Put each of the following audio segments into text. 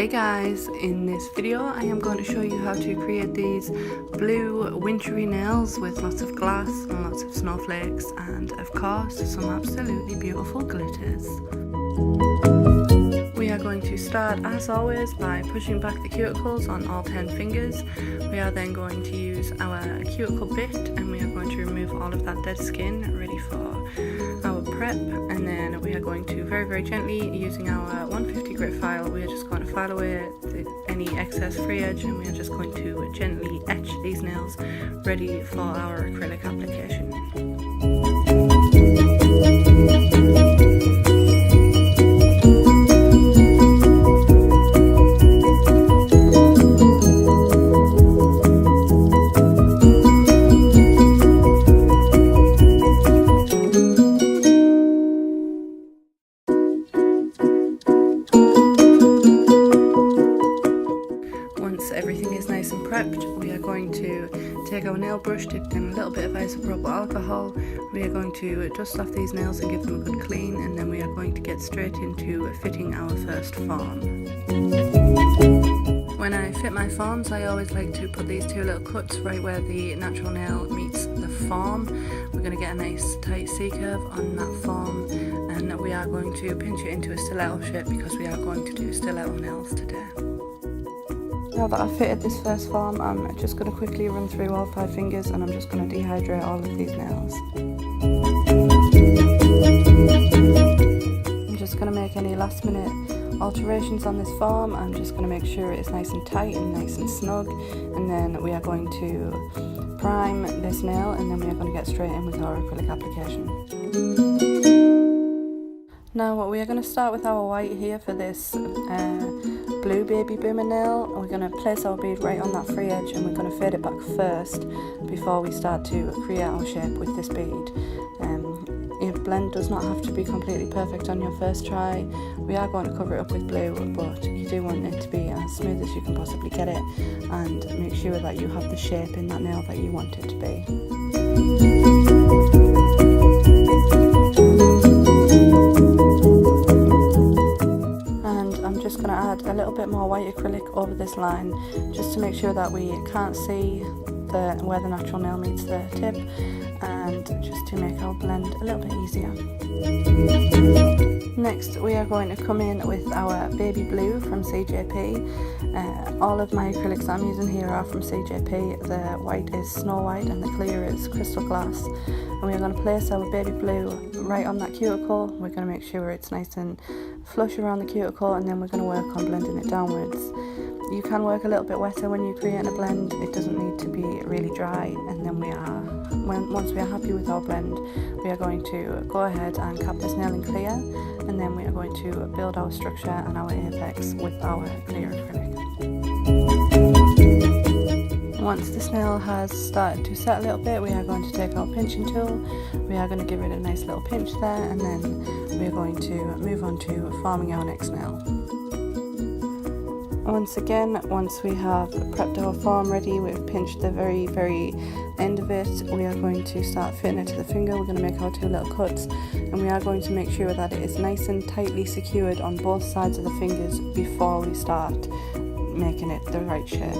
Hey guys, in this video I am going to show you how to create these blue wintry nails with lots of glass and lots of snowflakes and of course some absolutely beautiful glitters. We are going to start as always by pushing back the cuticles on all 10 fingers. We are then going to use our cuticle bit and we are going to remove all of that dead skin ready for our prep, and then we are going to very gently, using our 150 grit file, we are just going to file away any excess free edge and we are just going to gently etch these nails ready for our acrylic application. Everything is nice and prepped, we are going to take our nail brush, dipped in a little bit of isopropyl alcohol. We are going to dust off these nails and give them a good clean, and then we are going to get straight into fitting our first form. When I fit my forms, I always like to put these two little cuts right where the natural nail meets the form. We're going to get a nice tight C-curve on that form, and we are going to pinch it into a stiletto shape because we are going to do stiletto nails today. Now that I've fitted this first form, I'm just going to quickly run through all 5 fingers and I'm just going to dehydrate all of these nails. I'm just going to make any last minute alterations on this form. I'm just going to make sure it's nice and tight and nice and snug, and then we are going to prime this nail and then we are going to get straight in with our acrylic application. Now we are going to start with our white here for this blue baby boomer nail. We're going to place our bead right on that free edge and we're going to fade it back first before we start to create our shape with this bead. Your blend does not have to be completely perfect on your first try. We are going to cover it up with blue, but you do want it to be as smooth as you can possibly get it, and make sure that you have the shape in that nail that you want it to be. Going to add a little bit more white acrylic over this line just to make sure that we can't see where the natural nail meets the tip, and just to make our blend a little bit easier. Next we are going to come in with our baby blue from CJP. All of my acrylics I'm using here are from CJP. The white is Snow White and the clear is Crystal Glass, and we are going to place our baby blue right on that cuticle. We're going to make sure it's nice and flush around the cuticle, and then we're going to work on blending it downwards. You can work a little bit wetter when you're creating a blend. It doesn't need to be really dry, and then once we are happy with our blend, we are going to go ahead and cap this nail in clear, and then we are going to build our structure and our apex with our clear acrylic. Once this nail has started to set a little bit, we are going to take our pinching tool. We are going to give it a nice little pinch there, and then we are going to move on to forming our next nail. Once again, once we have prepped our form ready, we've pinched the very end of it, we are going to start fitting it to the finger. We're going to make our 2 little cuts, and we are going to make sure that it is nice and tightly secured on both sides of the fingers before we start making it the right shape.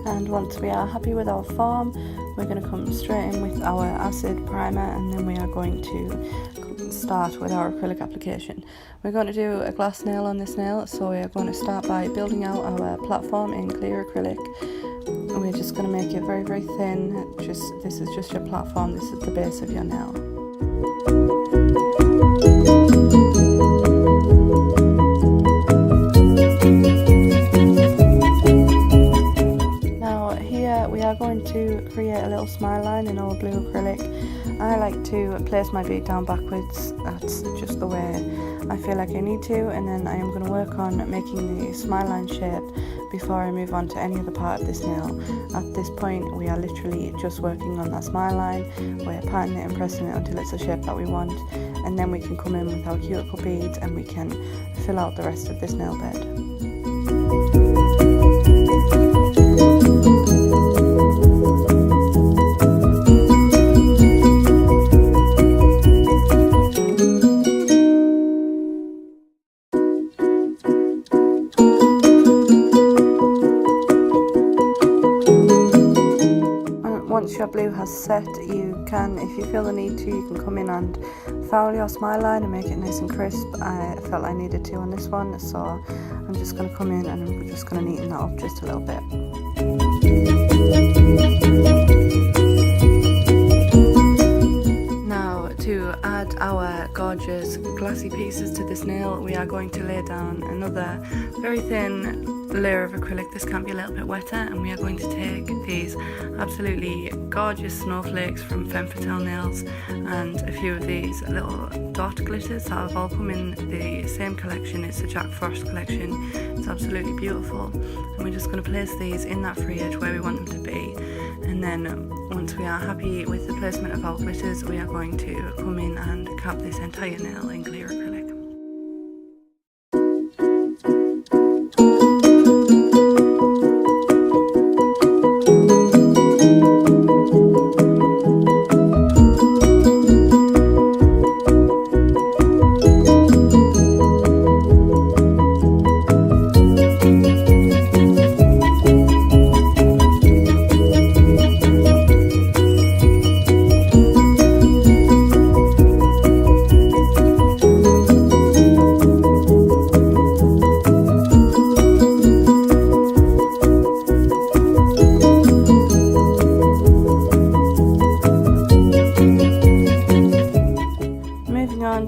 And once we are happy with our form, we're going to come straight in with our acid primer, and then we are going to start with our acrylic application. We're going to do a glass nail on this nail, so we are going to start by building out our platform in clear acrylic. We're just going to make it very thin. This is just your platform, this is the base of your nail. We are going to create a little smile line in our blue acrylic. I like to place my bead down backwards. That's just the way I feel like I need to, and then I am going to work on making the smile line shape before I move on to any other part of this nail. At this point we are literally just working on that smile line. We're patting it and pressing it until it's a shape that we want, and then we can come in with our cuticle beads and we can fill out the rest of this nail bed. once your blue has set, you can, if you feel the need to, you can come in and foul your smile line and make it nice and crisp. I felt I needed to on this one, so I'm just going to come in and I'm just going to neaten that up just a little bit. Now, to add our gorgeous glassy pieces to this nail, we are going to lay down another very thin layer of acrylic. This can be a little bit wetter, and we are going to take these absolutely gorgeous snowflakes from Femme Fatale nails and a few of these little dot glitters that have all come in the same collection. It's the Jack Frost collection. It's absolutely beautiful, and we're just going to place these in that free edge where we want them to be. And then once we are happy with the placement of our glitters, we are going to come in and cap this entire nail in clear acrylic.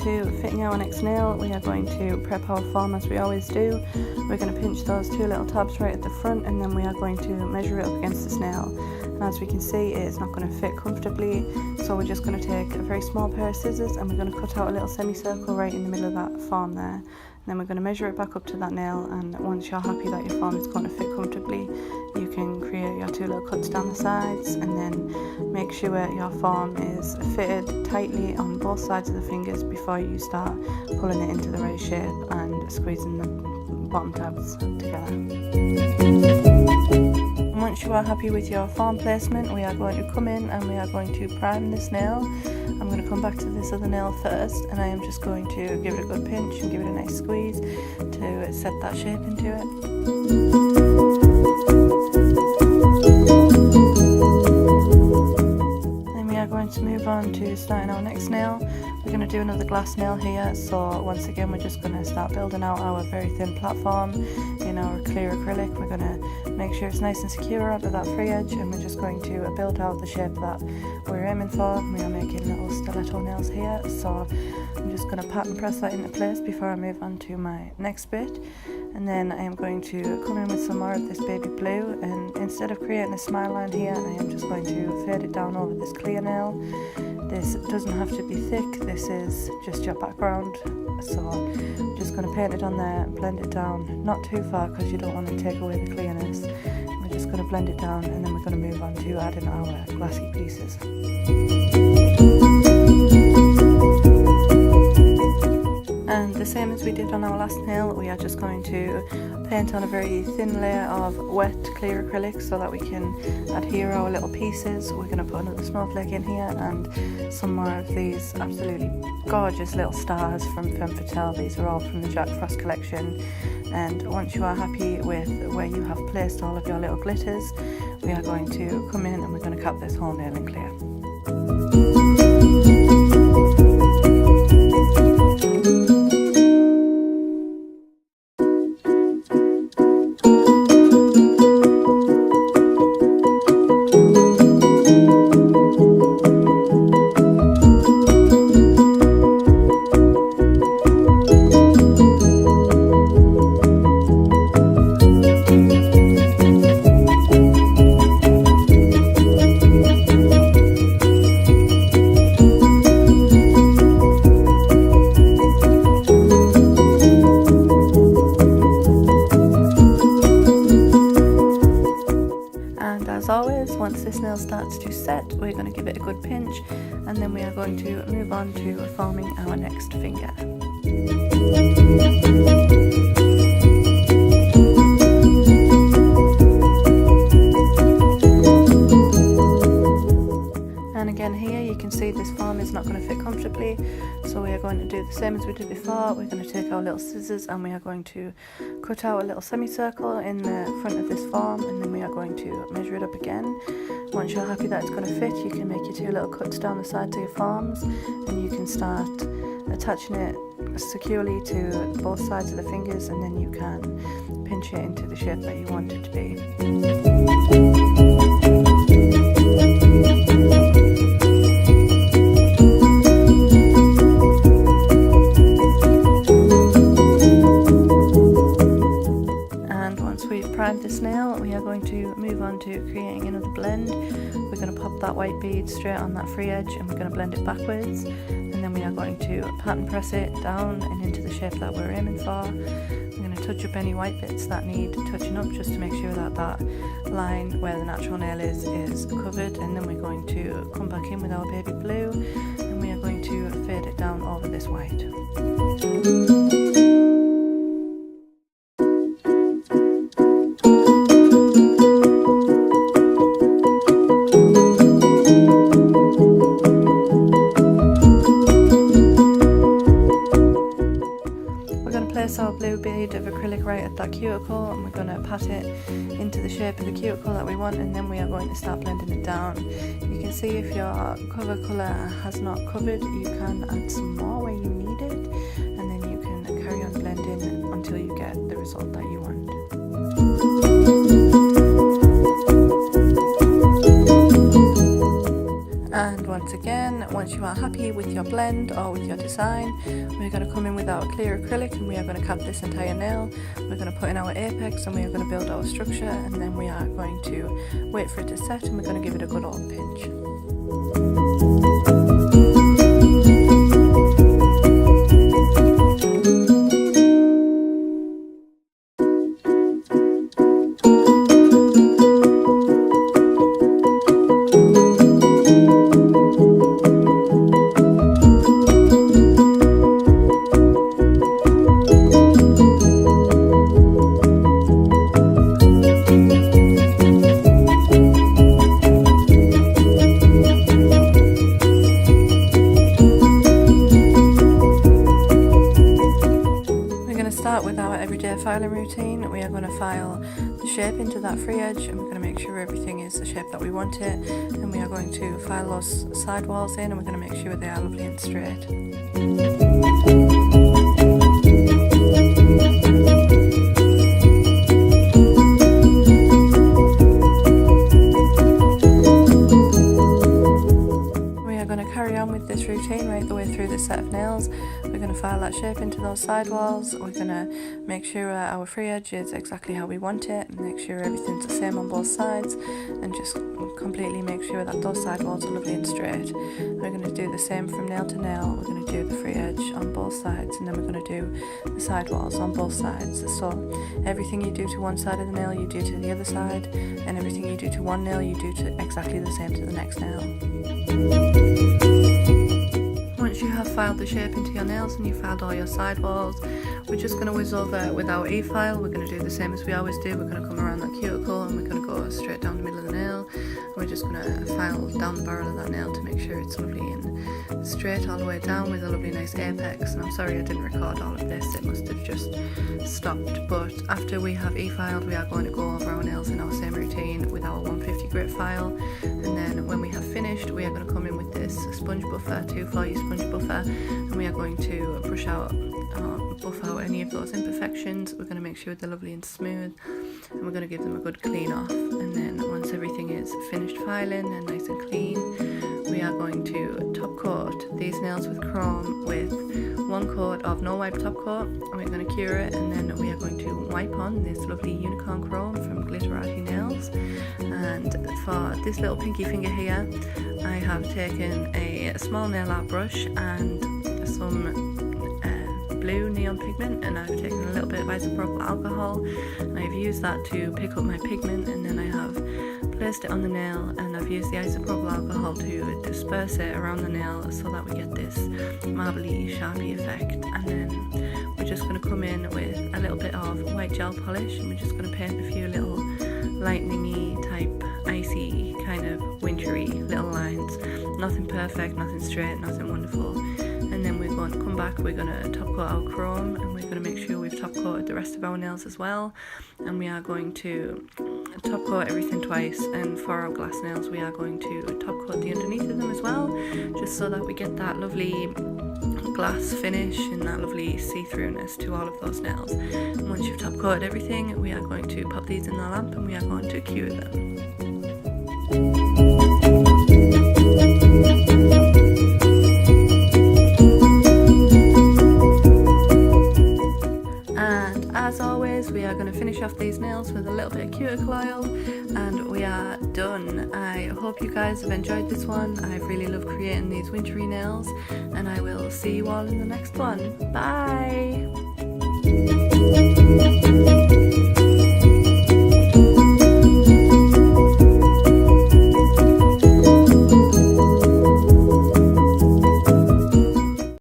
To fitting our next nail, we are going to prep our form as we always do. We're going to pinch those two little tabs right at the front, and then we are going to measure it up against this nail. And as we can see, it's not going to fit comfortably, so we're just going to take a very small pair of scissors and we're going to cut out a little semicircle right in the middle of that form there. And then we're going to measure it back up to that nail, and once you're happy that your form is going to fit comfortably, you can create your two little cuts down the sides, and then make sure your form is fitted tightly on both sides of the fingers before you start pulling it into the right shape and squeezing the bottom tabs together. Once you are happy with your form placement, we are going to come in and we are going to prime this nail. I'm going to come back to this other nail first, and I am just going to give it a good pinch and give it a nice squeeze to set that shape into it. To move on to starting our next nail. We're going to do another glass nail here, so once again we're just going to start building out our very thin platform in our clear acrylic. We're going to make sure it's nice and secure onto that free edge, and we're just going to build out the shape that we're aiming for. We are making little stiletto nails here, so I'm just going to pat and press that into place before I move on to my next bit. And then I am going to come in with some more of this baby blue, and instead of creating a smile line here, I am just going to fade it down over this clear nail. This doesn't have to be thick, this is just your background, so I'm just going to paint it on there and blend it down, not too far because you don't want to take away the clearness. We're just going to blend it down, and then we're going to move on to adding our glassy pieces. And the same as we did on our last nail, we are just going to paint on a very thin layer of wet clear acrylic so that we can adhere our little pieces. We're going to put another snowflake in here and some more of these absolutely gorgeous little stars from Femme Fatale. These are all from the Jack Frost collection. And once you are happy with where you have placed all of your little glitters, we are going to come in and we're going to cap this whole nail in clear. Once this nail starts to set, we're going to give it a good pinch, and then we are going to move on to forming our next finger. And again here you can see this form is not going to fit comfortably. So we are going to do the same as we did before. We're going to take our little scissors and we are going to cut out a little semicircle in the front of this form, and then we are going to measure it up again. Once you're happy that it's going to fit, you can make your 2 little cuts down the sides of your forms, and you can start attaching it securely to both sides of the fingers, and then you can pinch it into the shape that you want it to be. Primed this nail, we are going to move on to creating another blend. We're going to pop that white bead straight on that free edge and we're going to blend it backwards, and then we are going to pattern press it down and into the shape that we're aiming for. We're going to touch up any white bits that need touching up just to make sure that that line where the natural nail is covered, and then we're going to come back in with our baby blue and we are going to fade it down over this white. Our blue bead of acrylic right at that cuticle, and we're going to pat it into the shape of the cuticle that we want, and then we are going to start blending it down. You can see if your cover colour has not covered, you can add some more where you need it, and then you can carry on blending until you get the result that you want. And once again, once you are happy with your blend or with your design, we're going to come in with our clear acrylic and we are going to cap this entire nail. We're going to put in our apex and we are going to build our structure, and then we are going to wait for it to set and we're going to give it a good old pinch. Filing routine. We are going to file the shape into that free edge and we're going to make sure everything is the shape that we want it, and we are going to file those side walls in and we're going to make sure they are lovely and straight. This routine right the way through this set of nails. We're going to file that shape into those side walls. We're going to make sure our free edge is exactly how we want it, and make sure everything's the same on both sides, and just completely make sure that those side walls are lovely and straight. We're going to do the same from nail to nail. We're going to do the free edge on both sides, and then we're going to do the side walls on both sides. So everything you do to one side of the nail you do to the other side, and everything you do to one nail you do to exactly the same to the next nail. Once you have filed the shape into your nails and you've filed all your side walls, we're just going to whiz over with our E-file. We're going to do the same as we always do. We're going to come around that cuticle and we're going to go straight down the middle of the nail. We're just going to file down the barrel of that nail to make sure it's lovely and straight all the way down with a lovely nice apex. And I'm sorry I didn't record all of this, it must have just stopped. But after we have E-filed, we are going to go over our nails in our same routine with our 150 grit file, and then when we have finished we are going to come in with this sponge buffer, 240 sponge buffer, and we are going to brush out buff out any of those imperfections. We're going to make sure they're lovely and smooth, and we're going to give them a good clean off. And then once everything is finished filing and nice and clean, we are going to top coat these nails with chrome with 1 coat of no wipe top coat, and we're going to cure it, and then we are going to wipe on this lovely unicorn chrome from Glitterati Nails. And for this little pinky finger here, I have taken a small nail art brush and some blue neon pigment, and I've taken a little bit of isopropyl alcohol and I've used that to pick up my pigment, and then I have placed it on the nail and I've used the isopropyl alcohol to disperse it around the nail so that we get this marbly sharpie effect. And then we're just going to come in with a little bit of white gel polish and we're just going to paint a few little lightningy type, icy kind of wintry little lines. Nothing perfect, nothing straight, nothing wonderful. And then we're going to come back, we're going to top coat our chrome, and we're going to make sure we've top coated the rest of our nails as well. And we are going to top coat everything twice, and for our glass nails we are going to top coat the underneath of them as well, just so that we get that lovely glass finish and that lovely see-throughness to all of those nails. And once you've top coated everything, we are going to pop these in the lamp and we are going to cure them. As always, we are going to finish off these nails with a little bit of cuticle oil and we are done. I hope you guys have enjoyed this one. I've really loved creating these wintry nails, and I will see you all in the next one. Bye!